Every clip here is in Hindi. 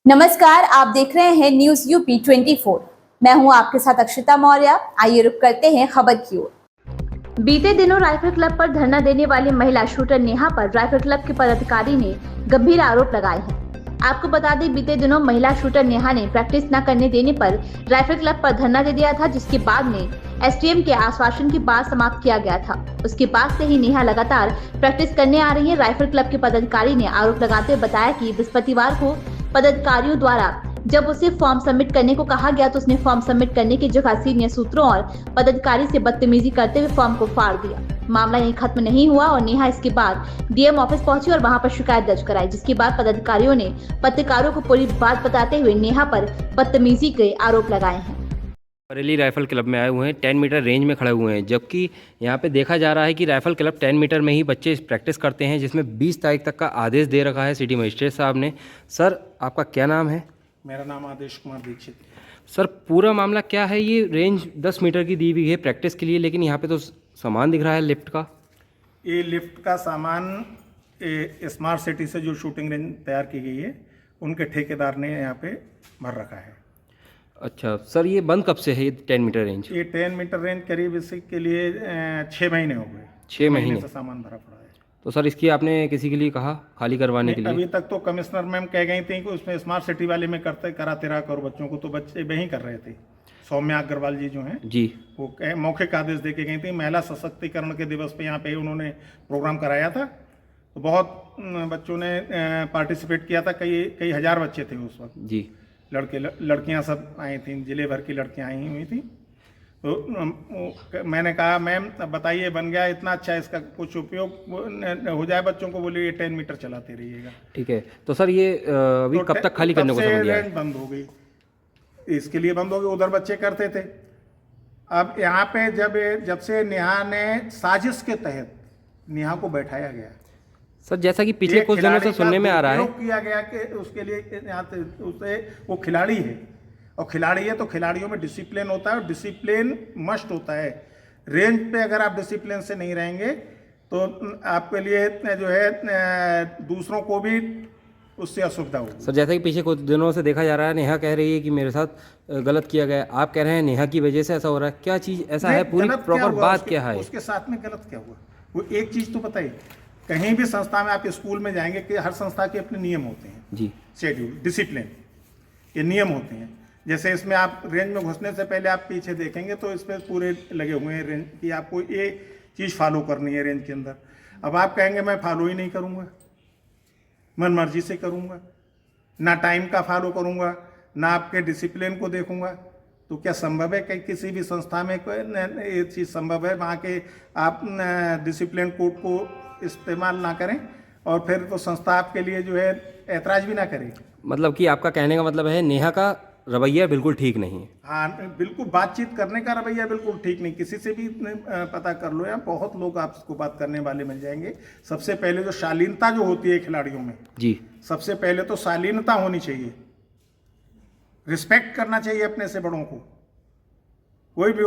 नमस्कार, आप देख रहे हैं न्यूज यूपी 24। मैं हूं आपके साथ अक्षिता मौर्य। आइए रुक करते हैं खबर की ओर। बीते दिनों राइफल क्लब पर धरना देने वाली महिला शूटर नेहा पर राइफल क्लब के पदाधिकारी ने गंभीर आरोप लगाए हैं। आपको बता दें, बीते दिनों महिला शूटर नेहा ने प्रैक्टिस न करने देने पर राइफल क्लब पर धरना दे दिया था, जिसके बाद में एसडीएम के आश्वासन के बाद समाप्त किया गया था। उसके बाद से ही नेहा लगातार प्रैक्टिस करने आ रही है। राइफल क्लब के पदाधिकारी ने आरोप लगाते हुए बताया कि बृहस्पतिवार को पदाधिकारियों द्वारा जब उसे फॉर्म सबमिट करने को कहा गया तो उसने फॉर्म सबमिट करने की जगह सीनियर सूत्रों और पदाधिकारी से बदतमीजी करते हुए फॉर्म को फाड़ दिया। मामला यहीं खत्म नहीं हुआ और नेहा इसके बाद डीएम ऑफिस पहुंची और वहां पर शिकायत दर्ज कराई, जिसके बाद पदाधिकारियों ने पत्रकारों को पूरी बात बताते हुए नेहा पर बदतमीजी के आरोप लगाए हैं। बरेली राइफल क्लब में आए हुए हैं, 10 मीटर रेंज में खड़े हुए हैं, जबकि यहाँ पे देखा जा रहा है कि राइफल क्लब 10 मीटर में ही बच्चे प्रैक्टिस करते हैं, जिसमें 20 तारीख तक का आदेश दे रखा है सिटी मजिस्ट्रेट साहब ने। सर, आपका क्या नाम है? मेरा नाम आदेश कुमार दीक्षित। सर, पूरा मामला क्या है? ये रेंज 10 मीटर की दी हुई है प्रैक्टिस के लिए, लेकिन यहाँ पे तो सामान दिख रहा है लिफ्ट का। ये लिफ्ट का सामान स्मार्ट सिटी से जो शूटिंग रेंज तैयार की गई है, उनके ठेकेदार ने यहाँ पे भर रखा है। अच्छा सर, ये बंद कब से है ये 10 मीटर रेंज? ये 10 मीटर रेंज करीब इसी के लिए 6 महीने हो गए। 6 महीने से सामान भरा पड़ा है। तो सर, इसकी आपने किसी के लिए कहा खाली करवाने के लिए? अभी तक तो कमिश्नर मैम कह गई थी कि उसमें स्मार्ट सिटी वाले में कराते रहा करो बच्चों को, तो बच्चे वहीं कर रहे थे। सौम्या अग्रवाल जी जो हैं जी, वो मौखिक आदेश दे के गई थी। महिला सशक्तिकरण के दिवस पे यहाँ पे उन्होंने प्रोग्राम कराया था, तो बहुत बच्चों ने पार्टिसिपेट किया था। कई हजार बच्चे थे उस वक्त जी। लड़कियां सब आई थी, जिले भर की लड़कियां आई हुई थी। तो मैंने कहा मैम बताइए, बन गया इतना अच्छा, इसका कुछ उपयोग हो जाए बच्चों को। बोले ये 10 मीटर चलाते रहिएगा। ठीक है, तो सर ये अभी कब तक खाली करने को समझ गया? बंद हो गई, इसके लिए बंद हो गई। उधर बच्चे करते थे। अब यहाँ पे जब से नेहा ने साजिश के तहत नेहा को बैठाया गया सर, जैसा कि पिछले कुछ दिनों से सुनने में आ रहा है, किया गया कि उसके लिए उसे वो खिलाड़ी है, और खिलाड़ी है तो खिलाड़ियों में डिसिप्लिन होता है, और डिसिप्लिन मस्ट होता है। रेंज पे अगर आप डिसिप्लिन से नहीं रहेंगे तो आपके लिए जो है दूसरों को भी उससे असुविधा होगी। सर, जैसा कि पिछले कुछ दिनों से देखा जा रहा है, नेहा कह रही है कि मेरे साथ गलत किया गया। आप कह रहे हैं नेहा की वजह से ऐसा हो रहा है। क्या चीज़ ऐसा है? पूरी प्रॉपर बात क्या है? उसके साथ में गलत क्या हुआ? वो एक चीज़ तो बताइए, कहीं भी संस्था में आप स्कूल में जाएंगे कि हर संस्था के अपने नियम होते हैं जी, शेड्यूल, डिसिप्लिन के नियम होते हैं। जैसे इसमें आप रेंज में घुसने से पहले आप पीछे देखेंगे तो इस पर पूरे लगे हुए हैं रेंज की, आपको ये चीज़ फॉलो करनी है रेंज के अंदर। अब आप कहेंगे मैं फॉलो ही नहीं करूँगा, मन मर्जी से करूँगा, ना टाइम का फॉलो करूँगा, ना आपके डिसिप्लिन को देखूँगा, तो क्या संभव है कि किसी भी संस्था में कोई ये चीज़ संभव है वहाँ के आप डिसिप्लिन कोड को इस्तेमाल ना करें और फिर तो संस्था आपके लिए जो है ऐतराज भी ना करे? मतलब कि आपका कहने का मतलब है नेहा का रवैया बिल्कुल ठीक नहीं है। हाँ, बिल्कुल बातचीत करने का रवैया बिल्कुल ठीक नहीं। किसी से भी पता कर लो, या बहुत लोग आपको बात करने वाले मिल जाएंगे। सबसे पहले जो शालीनता जो होती है खिलाड़ियों में जी, सबसे पहले तो शालीनता होनी चाहिए, रिस्पेक्ट करना चाहिए अपने से बड़ों को। कोई भी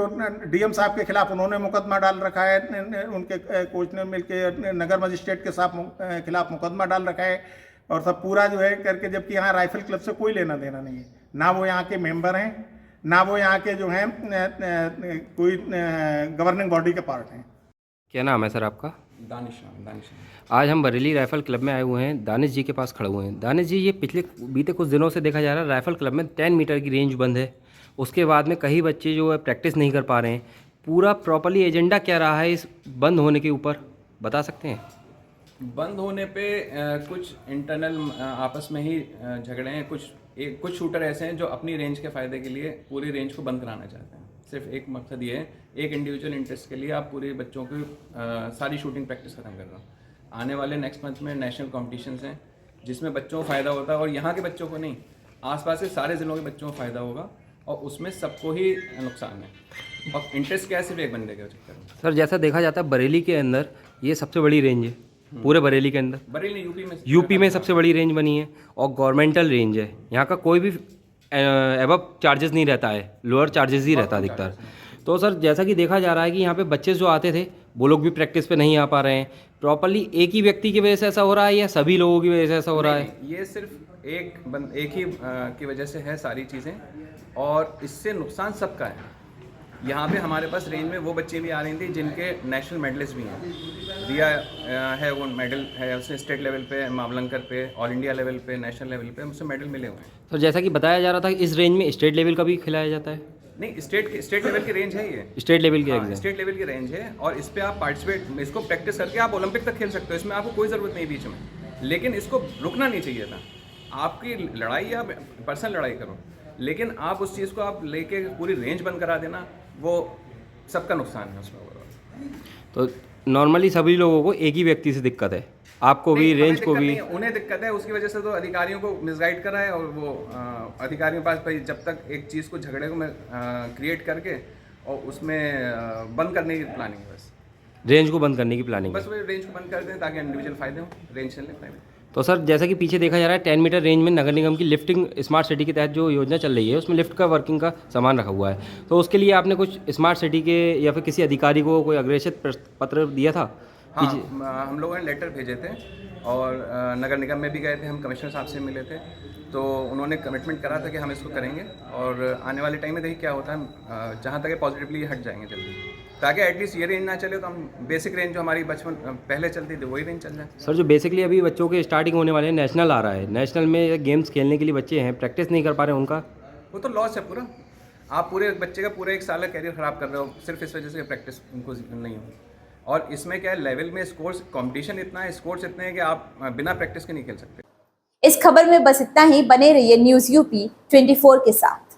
डीएम साहब के खिलाफ उन्होंने मुकदमा डाल रखा है, उनके कोच ने मिलकर नगर मजिस्ट्रेट के खिलाफ मुकदमा डाल रखा है, और सब पूरा जो है करके, जबकि यहाँ राइफल क्लब से कोई लेना देना नहीं है। ना वो यहाँ के मेंबर हैं, ना वो यहाँ के जो हैं कोई गवर्निंग बॉडी के पार्ट हैं। क्या नाम है सर आपका? दानिश। आज हम बरेली राइफल क्लब में आए हुए हैं, दानिश जी के पास खड़े हुए हैं। दानिश जी, ये बीते कुछ दिनों से देखा जा रहा है राइफल क्लब में 10 मीटर की रेंज बंद है, उसके बाद में कई बच्चे जो है प्रैक्टिस नहीं कर पा रहे हैं। पूरा प्रॉपरली एजेंडा क्या रहा है इस बंद होने के ऊपर, बता सकते हैं? बंद होने पे कुछ इंटरनल आपस में ही झगड़े हैं। कुछ शूटर ऐसे हैं जो अपनी रेंज के फ़ायदे के लिए पूरी रेंज को बंद कराना चाहते हैं। सिर्फ एक मकसद ये है, एक इंडिविजुअल इंटरेस्ट के लिए आप पूरे बच्चों की सारी शूटिंग प्रैक्टिस ख़त्म कर रहे हो। आने वाले नेक्स्ट मंथ में नेशनल कॉम्पिटिशन्स हैं जिसमें बच्चों को फ़ायदा होता है, और यहाँ के बच्चों को नहीं, आसपास के सारे ज़िलों के बच्चों को फ़ायदा होगा, और उसमें सबको ही नुकसान है। और इंटरेस्ट क्या है? सिर्फ एक बंदे के चक्कर में। सर, जैसा देखा जाता है बरेली के अंदर ये सबसे बड़ी रेंज है, पूरे बरेली के अंदर। बरेली यूपी में सबसे बड़ी रेंज बनी है, और गवर्नमेंटल रेंज है। यहाँ का कोई भी एबव चार्जेस नहीं रहता है, लोअर चार्जेस ही रहता है अधिकतर। तो सर, जैसा कि देखा जा रहा है कि यहाँ पे बच्चे जो आते थे वो लोग भी प्रैक्टिस पे नहीं आ पा रहे हैं। प्रॉपरली एक ही व्यक्ति की वजह से ऐसा हो रहा है या सभी लोगों की वजह से ऐसा हो रहा है? नहीं, ये सिर्फ एक ही की वजह से है सारी चीज़ें, और इससे नुकसान सबका है। यहाँ पे हमारे पास रेंज में वो बच्चे भी आ रही थी जिनके नेशनल मेडलिस्ट भी हैं। रिया है, वो मेडल है, उसने स्टेट लेवल पे, मावलंकर पे, ऑल इंडिया लेवल पे, नेशनल लेवल पे उससे मेडल मिले हुए हैं। तो जैसा कि बताया जा रहा था कि इस रेंज में स्टेट लेवल का भी खिलाया जाता है? नहीं, स्टेट लेवल की रेंज है ये। स्टेट लेवल की हाँ, एग्जाम? स्टेट लेवल की रेंज है, और इस पे आप पार्टिसिपेट, इसको प्रैक्टिस करके आप ओलंपिक तक खेल सकते हो। इसमें आपको कोई ज़रूरत नहीं बीच में, लेकिन इसको रुकना नहीं चाहिए था। आपकी लड़ाई, आप पर्सनल लड़ाई करो, लेकिन आप उस चीज़ को आप लेके पूरी रेंज बंद करा देना, वो सबका नुकसान है उसमें ओवरऑल। तो नॉर्मली सभी लोगों को एक ही व्यक्ति से दिक्कत है, आपको भी, नहीं, रेंज हमें को दिक्कत भी? नहीं है, उन्हें दिक्कत है। उसकी वजह से तो अधिकारियों को मिसगाइड करा है, और वो अधिकारियों के पास भाई जब तक एक चीज़ को, झगड़े को क्रिएट करके और उसमें बंद करने की प्लानिंग है बस। रेंज को बंद करने की प्लानिंग है? बस वो रेंज को बंद कर दें ताकि इंडिविजुअल फ़ायदे हों, रेंज चलने पाए। तो सर जैसा कि पीछे देखा जा रहा है 10 मीटर रेंज में नगर निगम की लिफ्टिंग स्मार्ट सिटी के तहत जो योजना चल रही है उसमें लिफ्ट का वर्किंग का सामान रखा हुआ है, तो उसके लिए आपने कुछ स्मार्ट सिटी के या फिर किसी अधिकारी को कोई अग्रेसित पत्र दिया था? हाँ, हम लोगों ने लेटर भेजे थे, और नगर निगम में भी गए थे, हम कमिश्नर साहब से मिले थे, तो उन्होंने कमिटमेंट करा था कि हम इसको करेंगे, और आने वाले टाइम में देखिए क्या होता है। जहाँ तक पॉजिटिवली हट जाएंगे जल्दी, ताकि एटलीस्ट ये रेंज ना चले तो हम बेसिक रेंज जो हमारी बचपन पहले चलती थी वही रेंज चल जाए। सर जो बेसिकली अभी बच्चों के स्टार्टिंग होने वाले हैं, नेशनल आ रहा है, नेशनल में गेम्स खेलने के लिए बच्चे हैं, प्रैक्टिस नहीं कर पा रहे हैं, उनका वो तो लॉस है पूरा। आप पूरे बच्चे का पूरा एक साल का कैरियर ख़राब कर रहे हो सिर्फ इस वजह से प्रैक्टिस उनको नहीं हो। और इसमें क्या है, लेवल में स्कोर्स, कंपटीशन इतना है, स्कोर्स इतने हैं कि आप बिना प्रैक्टिस के नहीं खेल सकते। इस खबर में बस इतना ही। बने रहिए न्यूज़ यूपी 24 के साथ।